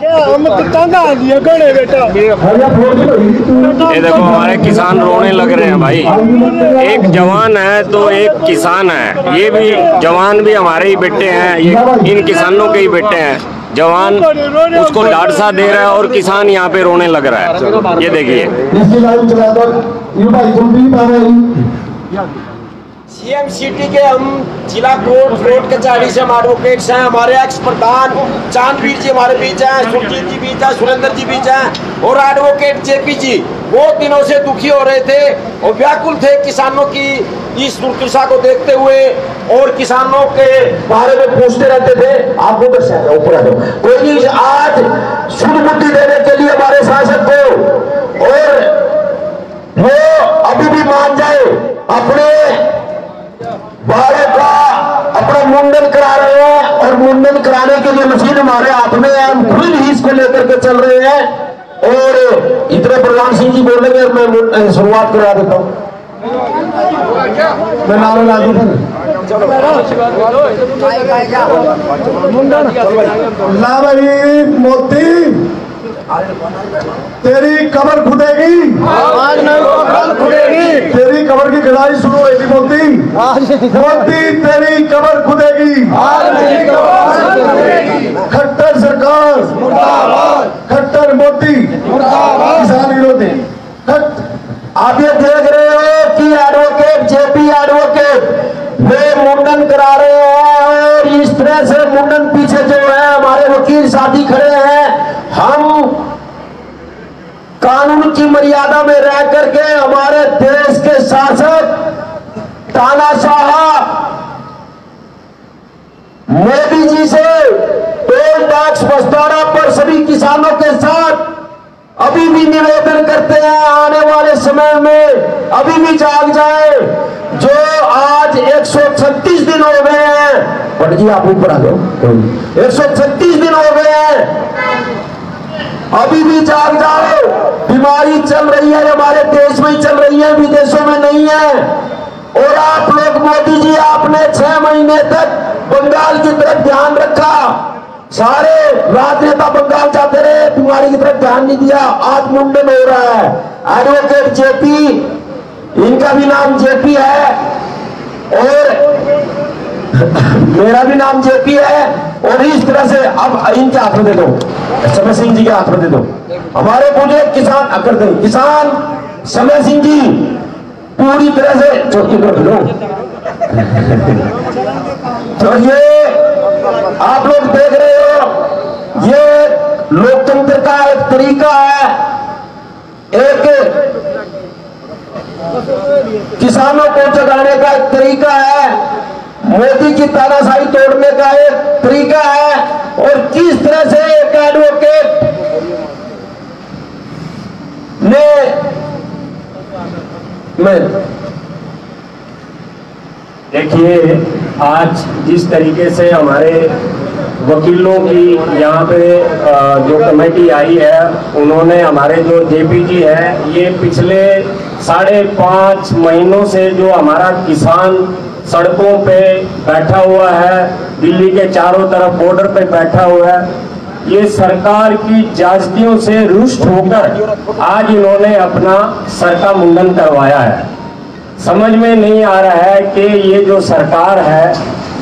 ये देखो हमारे किसान रोने लग रहे हैं भाई। एक जवान है तो एक किसान है, ये भी जवान भी हमारे ही बेटे हैं, ये इन किसानों के ही बेटे हैं। जवान उसको लाडसा दे रहा है और किसान यहाँ पे रोने लग रहा है। ये देखिए सीएम सिटी के हम जिला कोर्ट कचहरी से हम एडवोकेट्स हैं। हमारे एक्स प्रधान चांदवीर जी हमारे बीच हैं, सुरजीत जी बीच हैं, सुरेंद्र जी बीच हैं और एडवोकेट जेपी जी बहुत दिनों से दुखी हो रहे थे और व्याकुल थे किसानों की इस दुर्दशा को देखते हुए और किसानों के बारे में पूछते रहते थे। आप उधर से ऊपर आ जाओ, कोई नहीं। आज शुद्ध बुद्धि देने के लिए हमारे शासक को और वो अभी भी मान जाए अपने बारे का अपना मुंडन करा रहे हैं और मुंडन कराने के लिए मशीन हमारे हाथ में है। हम खुद ही इसको लेकर के चल रहे हैं और इतने प्रधान सिंह जी बोलेंगे मैं शुरुआत करा देता हूँ। मैं नाम ला दूँ ला भाई मोती तेरी कबर खुदेगी, आज नहीं वो कल खुदेगी। तेरी कबर की खुदाई शुरू होगी मोती, मोती तेरी कबर खुदेगी, आज नहीं कबर खुदेगी। खट्टर सरकार मुर्दाबाद, खट्टर मोदी मुर्दाबाद, किसान विरोधी। आप ये देख रहे हो कि एडवोकेट जेपी एडवोकेट वे मुंडन करा रहे हैं और इस तरह से मुंडन पीछे जो है हमारे वकील साथी खड़े हैं। हम कानून की मर्यादा में रह करके हमारे देश के शासक तानाशाह मोदी जी से टोल टैक्स बसतारा पर सभी किसानों के साथ अभी भी निवेदन करते हैं आने वाले समय में अभी भी जाग जाए। जो आज 136 दिन हो गए हैं, पंडित जी आप ऊपर आ जाओ, 136 दिन हो गए हैं, अभी भी जाग जाओ। बीमारी चल रही है, हमारे देश में ही चल रही है, विदेशों में नहीं है। और आप लोग मोदी जी आपने 6 महीने तक बंगाल की तरफ ध्यान रखा, सारे राजनेता बंगाल जाते रहे, बीमारी की तरफ ध्यान नहीं दिया। आज मुंडन हो रहा है। एडवोकेट जेपी, इनका भी नाम जेपी है और मेरा भी नाम जेपी है और इस तरह से अब इनके हाथ में दे दो, समय सिंह जी के हाथ में दे दो। हमारे पूरे किसान अकर दे किसान समय सिंह जी पूरी तरह से चौकी कर दो। तो ये आप लोग देख रहे हो, ये लोकतंत्र का एक तरीका है, एक किसानों को जगाने का एक तरीका है, मोदी की तानाशाही तोड़ने का एक तरीका है। और किस तरह से एक एडवोकेट ने देखिए आज जिस तरीके से हमारे वकीलों की यहाँ पे जो कमेटी आई है, उन्होंने हमारे जो जेपी जी है, ये पिछले 5.5 महीनों से जो हमारा किसान सड़कों पे बैठा हुआ है, दिल्ली के चारों तरफ बॉर्डर पे बैठा हुआ है, ये सरकार की जास्तियों से रुष्ट होकर आज इन्होंने अपना सर का मुंडन करवाया है। समझ में नहीं आ रहा है कि ये जो सरकार है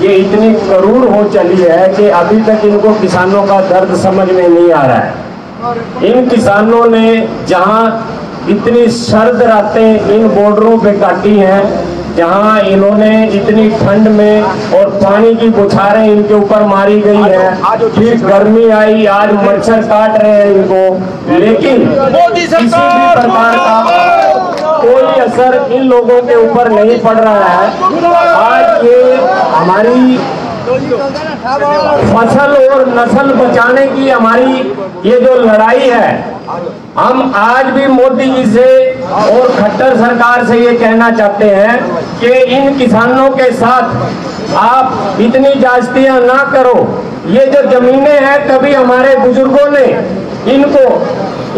ये इतनी करूर हो चली है कि अभी तक इनको किसानों का दर्द समझ में नहीं आ रहा है। इन किसानों ने जहां इतनी सर्द रातें इन बॉर्डरों पे काटी हैं, जहां इन्होंने इतनी ठंड में और पानी की बौछारें इनके ऊपर मारी गई है, फिर गर्मी आई, आज मच्छर काट रहे हैं इनको, लेकिन किसी भी प्रकार का कोई असर इन लोगों के ऊपर नहीं पड़ रहा है। आज ये हमारी फसल और नस्ल बचाने की हमारी ये जो लड़ाई है, हम आज भी मोदी जी से और खट्टर सरकार से ये कहना चाहते हैं कि इन किसानों के साथ आप इतनी जास्तियां ना करो। ये जो जमीनें हैं, कभी हमारे बुजुर्गों ने इनको,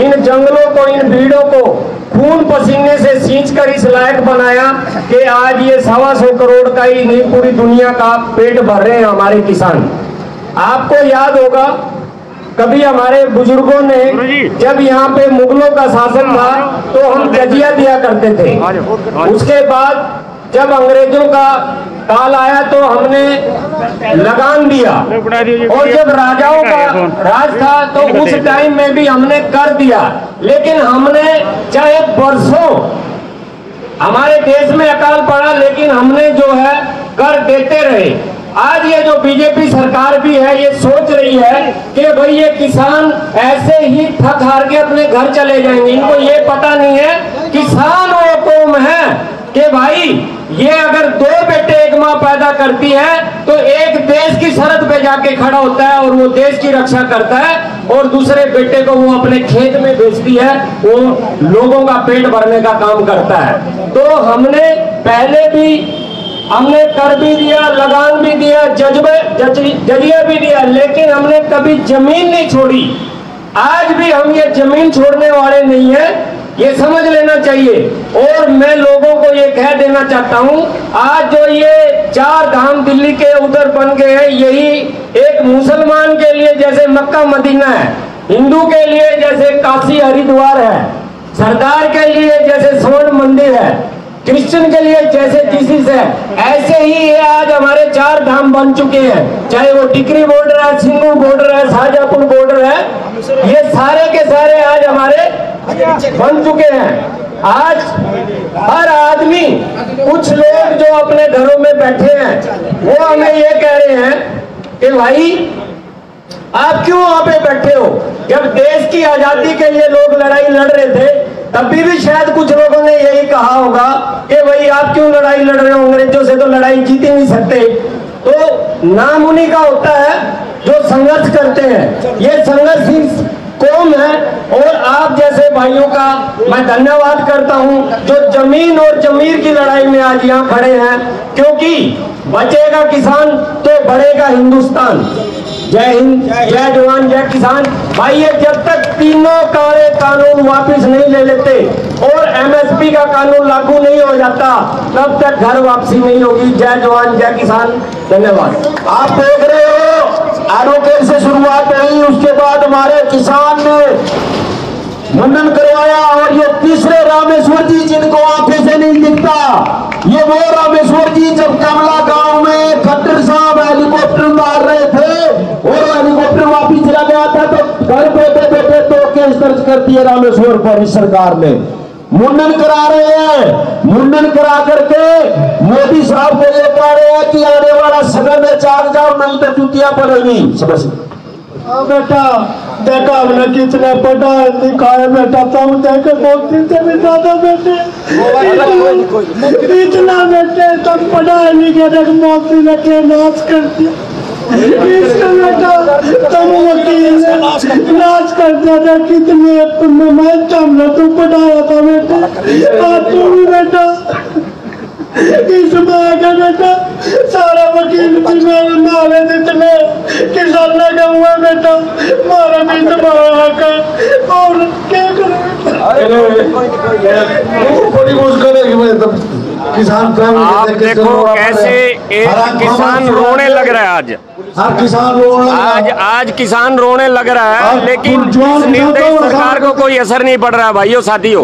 इन जंगलों को, इन भीड़ों को खून पसीने से सींचकर इस लायक बनाया कि आज ये 125 करोड़ का ही नहीं पूरी दुनिया का पेट भर रहे हैं हमारे किसान। आपको याद होगा कभी हमारे बुजुर्गों ने जब यहाँ पे मुगलों का शासन था तो हम जजिया दिया करते थे। उसके बाद जब अंग्रेजों का काल आया तो हमने लगान दिया, और जब राजाओं का राज था तो उस टाइम में भी हमने कर दिया। लेकिन हमने चाहे वर्षों हमारे देश में अकाल पड़ा, लेकिन हमने जो है कर देते रहे। आज ये जो बीजेपी सरकार भी है ये सोच रही है कि भाई ये किसान ऐसे ही थक हार के अपने घर चले जाएंगे। इनको ये पता नहीं है किसान वो कौम है कि भाई ये अगर 2 बेटे एक माँ पैदा करती है तो एक देश की सरहद पे जाके खड़ा होता है और वो देश की रक्षा करता है, और दूसरे बेटे को वो अपने खेत में बेचती है, वो लोगों का पेट भरने का काम करता है। तो हमने पहले भी हमने कर भी दिया, लगान भी दिया, जजिया भी दिया, लेकिन हमने कभी जमीन नहीं छोड़ी। आज भी हम ये जमीन छोड़ने वाले नहीं है, ये समझ लेना चाहिए। और मैं लोगों को ये कह देना चाहता हूँ, आज जो ये 4 धाम दिल्ली के उधर बन गए हैं, यही एक मुसलमान के लिए जैसे मक्का मदीना है, हिंदू के लिए जैसे काशी हरिद्वार है, सरदार के लिए जैसे स्वर्ण मंदिर है, क्रिश्चियन के लिए जैसे जीसस है, ऐसे ही ये आज हमारे 4 धाम बन चुके हैं। चाहे वो टिकरी बॉर्डर है, सिंगू बॉर्डर है, शाहजहांपुर बॉर्डर है, ये सारे के सारे आज हमारे बन चुके हैं। आज हर आदमी, कुछ लोग जो अपने घरों में बैठे हैं वो हमें ये कह रहे हैं कि भाई आप क्यों वहां पे बैठे हो? जब देश की आजादी के लिए लोग लड़ाई लड़ रहे थे तभी भी शायद कुछ लोगों ने यही कहा होगा कि भाई आप क्यों लड़ाई लड़ रहे हो, अंग्रेजों से तो लड़ाई जीत ही नहीं सकते। तो नाम उन्हीं का होता है जो संघर्ष करते हैं। ये संघर्षशील कौम है, और आप जैसे भाइयों का मैं धन्यवाद करता हूं जो जमीन और जमीर की लड़ाई में आज यहाँ खड़े हैं, क्योंकि बचेगा किसान तो बढ़ेगा हिंदुस्तान। जय हिंद, जय जवान, जय किसान। भाई ये जब तक तीनों काले कानून वापस नहीं ले लेते और एमएसपी का कानून लागू नहीं हो जाता तब तक घर वापसी नहीं होगी। जय जवान, जय किसान, धन्यवाद। आप देख रहे हो एडवोकेट से शुरुआत हुई, उसके बाद हमारे किसान ने मुंडन करवाया, और ये तीसरे रामेश्वर जी जिनको आंखें से नहीं दिखता, ये वो रामेश्वर जी जब कमला गांव में खट्टर साहब हेलीकॉप्टर मार रहे थे और हेलीकॉप्टर वापिस चला गया था तो घर बैठे बैठे 2 केस दर्ज कर दिए रामेश्वर पर इस सरकार ने। मुंडन करा रहे हैं, मुंडन करा करके मोदी साहब को ये कह रहे हैं कि आने वाला सदन में जाग जाओ नहीं तो चुतिया पड़ेगी। समझ बेटा देखा हमने कितने पढ़ा दिखाया बेटा, तुम देखे मोदी से भी ज्यादा बेटे इतना बेटे तुम पढ़ा नहीं के मोदी ने के नाश कर दिया। बेटा तुम वकील नाश कर दिया, कितने मैं तुमने तू पढ़ाया था बेटे, और तू भी बेटा इसमें आगे बेटा सारा वकील मारे जितने किसानों का हुआ बेटा मारा भी दबाया का, और क्या करें बड़ी मुश्किल है किसान। आप देखो कैसे एक किसान रोने लग रहा है आज किसान आज किसान रोने लग रहा है, लेकिन इस निर्दयी सरकार को कोई असर नहीं पड़ रहा है। भाइयों साथियों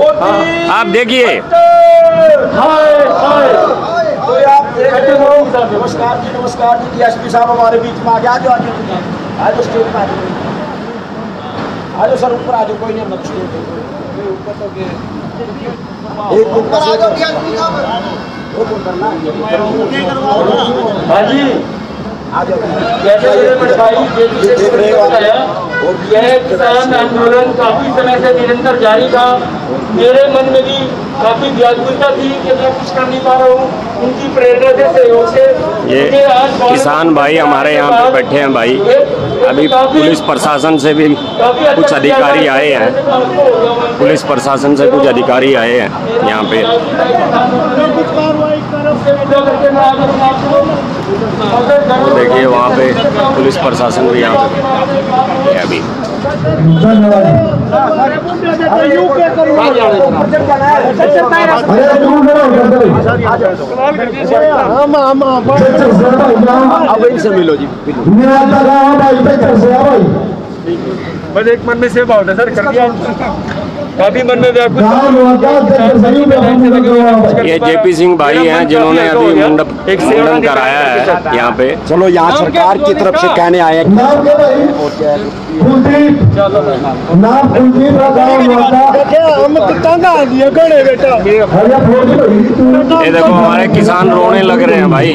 आप देखिए, नमस्कार जी, नमस्कार जी। डीएसपी साहब हमारे बीच में आ गया, आज आज स्टेज पे आज सर ऊपर आ जाओ, कोई नहीं मत एक ऊपर आ जाओ डीएसपी साहब, हाँ जी देख रहे हो यह किसान आंदोलन काफी समय से निरंतर जारी था। मेरे मन में भी काफी व्याकुलता थी कि मैं कुछ कर नहीं पा रहा हूँ, उनकी प्रेरणा से सहयोग से। ये किसान भाई हमारे यहाँ पे बैठे हैं भाई, अभी पुलिस प्रशासन से भी कुछ अधिकारी आए हैं, पुलिस प्रशासन से कुछ अधिकारी आए हैं यहाँ पे। तो देखिए वहाँ पे पुलिस प्रशासन भी यहाँ पे है अभी। अब इनसे मिलो जी। भाई बस एक मन में से भाव है सर, कर दिया काफी मन में व्याकुल। ये जेपी सिंह भाई हैं जिन्होंने अभी मुंडन कराया है यहाँ पे। चलो यहाँ सरकार की तरफ से कहने आए हैं। ये देखो हमारे किसान रोने लग रहे हैं भाई।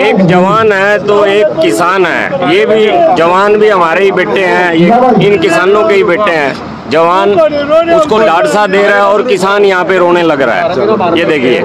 एक जवान है तो एक किसान है, ये भी जवान भी हमारे ही बेटे हैं, ये इन किसानों के ही बेटे हैं। जवान उसको डांट सा दे रहा है और किसान यहाँ पे रोने लग रहा है। ये देखिए।